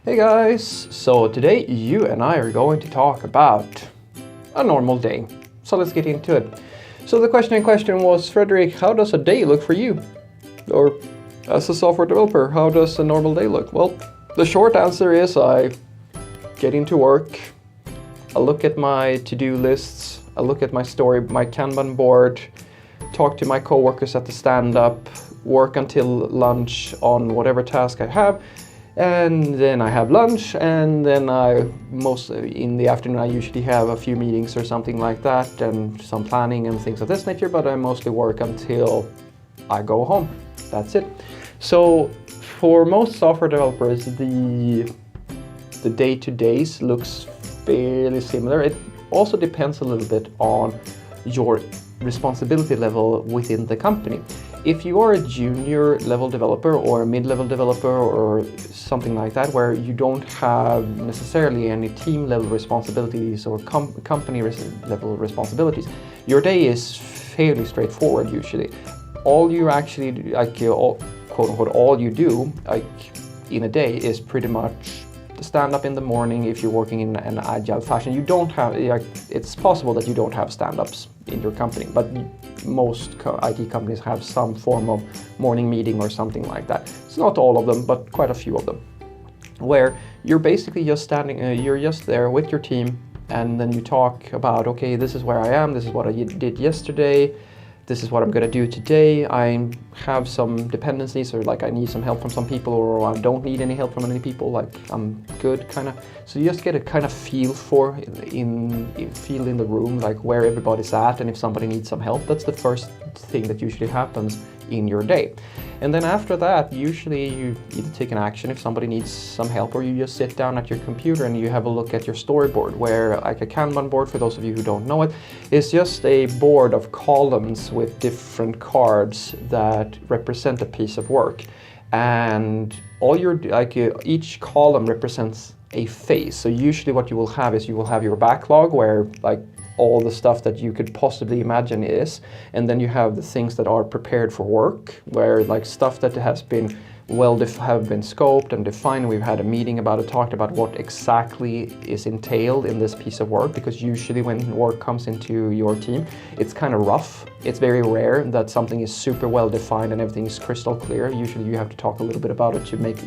Hey guys! So today you and I are going to talk about a normal day. So let's get into it. So the question in question was, Frederick, how does a day look for you? Or as a software developer, how does a normal day look? Well, the short answer is I get into work, I look at my to-do lists, I look at my Kanban board, talk to my coworkers at the stand-up, work until lunch on whatever task I have, and then I have lunch, and then in the afternoon I usually have a few meetings or something like that, and some planning and things of this nature, but I mostly work until I go home. That's it. So for most software developers, the day-to-days looks fairly similar. It also depends a little bit on your responsibility level within the company. If you are a junior level developer or a mid-level developer or something like that, where you don't have necessarily any team level responsibilities or company level responsibilities, your day is fairly straightforward usually. All you actually, quote unquote, all you do in a day is pretty much stand up in the morning. If you're working in an agile fashion, you don't have, it's possible that you don't have stand-ups in your company, but most IT companies have some form of morning meeting or something like that. It's not all of them, but quite a few of them, where you're basically just standing, you're just there with your team, and then you talk about, okay, this is where I am, this is what I did yesterday, this is what I'm going to do today. I have some dependencies, or I need some help from some people, or I don't need any help from any people, I'm good, kind of. So you just get a kind of feel for in the room, where everybody's at, and if somebody needs some help. That's the first thing that usually happens in your day. And then after that, usually you either take an action if somebody needs some help, or you just sit down at your computer and you have a look at your storyboard, where a Kanban board, for those of you who don't know it, is just a board of columns with different cards that represent a piece of work. And all your each column represents a phase. So usually what you will have is you will have your backlog, where all the stuff that you could possibly imagine is, and then you have the things that are prepared for work, where stuff that has been have been scoped and defined. We've had a meeting about it, talked about what exactly is entailed in this piece of work, because usually when work comes into your team, it's kind of rough. It's very rare that something is super well defined and everything is crystal clear. Usually you have to talk a little bit about it to make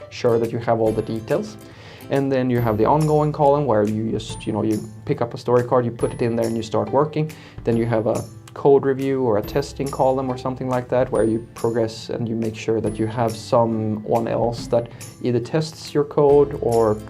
sure that you have all the details. And then you have the ongoing column, where you just, you pick up a story card, you put it in there and you start working. Then you have a code review or a testing column or something like that, where you progress and you make sure that you have someone else that either tests your code or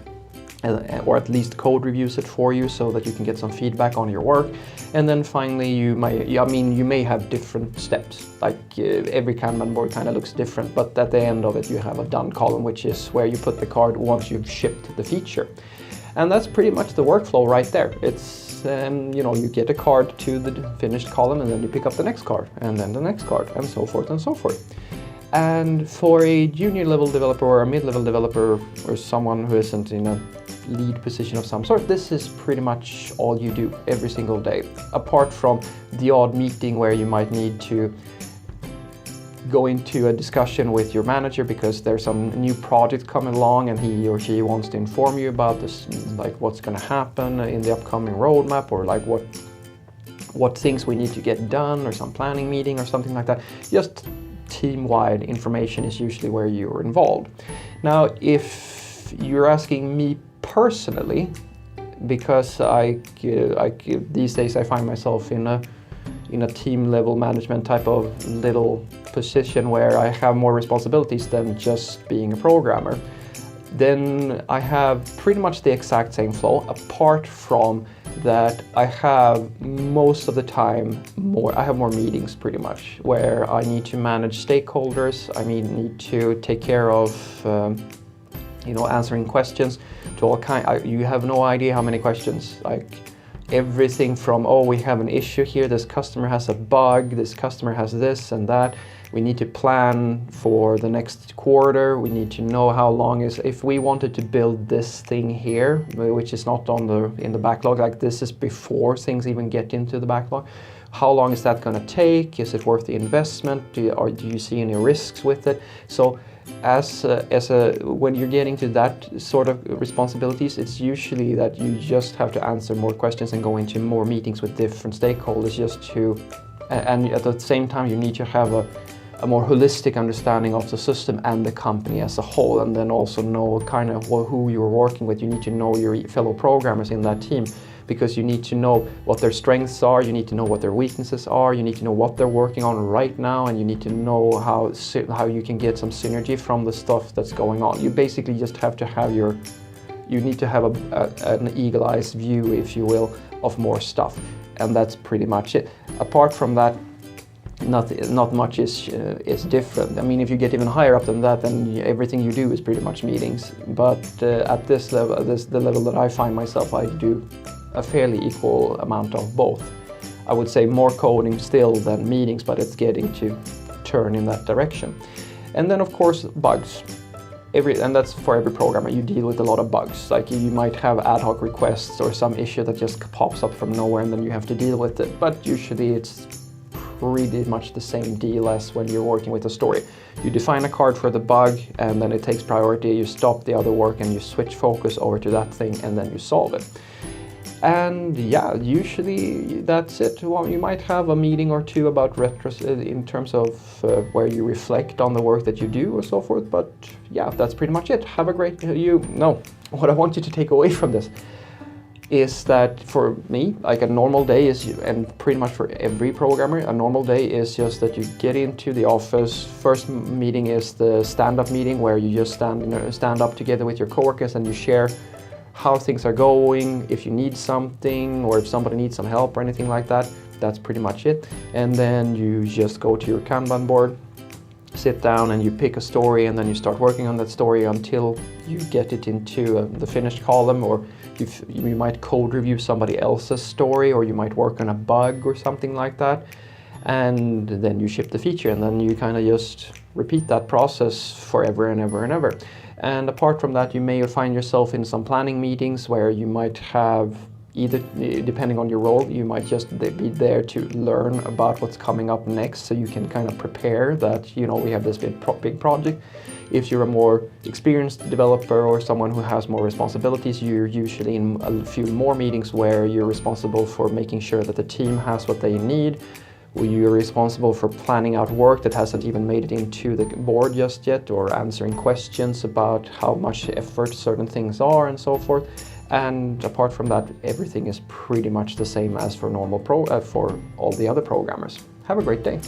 at least code reviews it for you, so that you can get some feedback on your work. And then finally you may have different steps, every Kanban board kind of looks different, but at the end of it you have a done column, which is where you put the card once you've shipped the feature. And that's pretty much the workflow right there. It's you get a card to the finished column, and then you pick up the next card, and then the next card, and so forth and so forth. And for a junior level developer or a mid-level developer, or someone who isn't in a lead position of some sort, this is pretty much all you do every single day, apart from the odd meeting where you might need to go into a discussion with your manager because there's some new project coming along and he or she wants to inform you about this, what's going to happen in the upcoming roadmap, or what things we need to get done, or some planning meeting or something like that. Just team-wide information is usually where you're involved. Now, if you're asking me personally, because these days I find myself in a team level management type of little position where I have more responsibilities than just being a programmer, then I have pretty much the exact same flow, apart from that I have most of the time I have more meetings pretty much, where I need to manage stakeholders, I need to take care of answering questions to all kind. You have no idea how many questions, everything from, oh, we have an issue here, this customer has a bug, this customer has this and that, we need to plan for the next quarter, we need to know how long if we wanted to build this thing here, which is not in the backlog, this is before things even get into the backlog, how long is that going to take? Is it worth the investment? Do you see any risks with it? So When you're getting to that sort of responsibilities, it's usually that you just have to answer more questions and go into more meetings with different stakeholders and at the same time you need to have a more holistic understanding of the system and the company as a whole, and then also know kind of who you're working with. You need to know your fellow programmers in that team, because you need to know what their strengths are, you need to know what their weaknesses are, you need to know what they're working on right now, and you need to know how you can get some synergy from the stuff that's going on. You basically just have to have you need to have an eagle-eyed view, if you will, of more stuff, and that's pretty much it. Apart from that, not much is different. I mean, if you get even higher up than that, then everything you do is pretty much meetings. But at this level, the level that I find myself, I do a fairly equal amount of both. I would say more coding still than meetings, but it's getting to turn in that direction. And then of course bugs. And that's for every programmer. You deal with a lot of bugs. Like you might have ad hoc requests or some issue that just pops up from nowhere, and then you have to deal with it. But usually it's pretty much the same deal as when you're working with a story. You define a card for the bug, and then it takes priority. You stop the other work and you switch focus over to that thing, and then you solve it. And yeah, usually that's it. Well, you might have a meeting or two about in terms of where you reflect on the work that you do or so forth. But yeah, that's pretty much it. Have a great what I want you to take away from this is that for me, like a normal day is, and pretty much for every programmer, a normal day is just that you get into the office. First meeting is the stand-up meeting, where you just stand up together with your coworkers and you share how things are going, if you need something, or if somebody needs some help or anything like that. That's pretty much it. And then you just go to your Kanban board, sit down, and you pick a story, and then you start working on that story until you get it into the finished column, or you might code review somebody else's story, or you might work on a bug or something like that, and then you ship the feature, and then you kind of just repeat that process forever and ever and ever. And apart from that, you may find yourself in some planning meetings where you might have, either depending on your role, you might just be there to learn about what's coming up next, so you can kind of prepare that, we have this big project. If you're a more experienced developer or someone who has more responsibilities, you're usually in a few more meetings where you're responsible for making sure that the team has what they need. You're responsible for planning out work that hasn't even made it into the board just yet, or answering questions about how much effort certain things are and so forth. And apart from that, everything is pretty much the same as for for all the other programmers. Have a great day.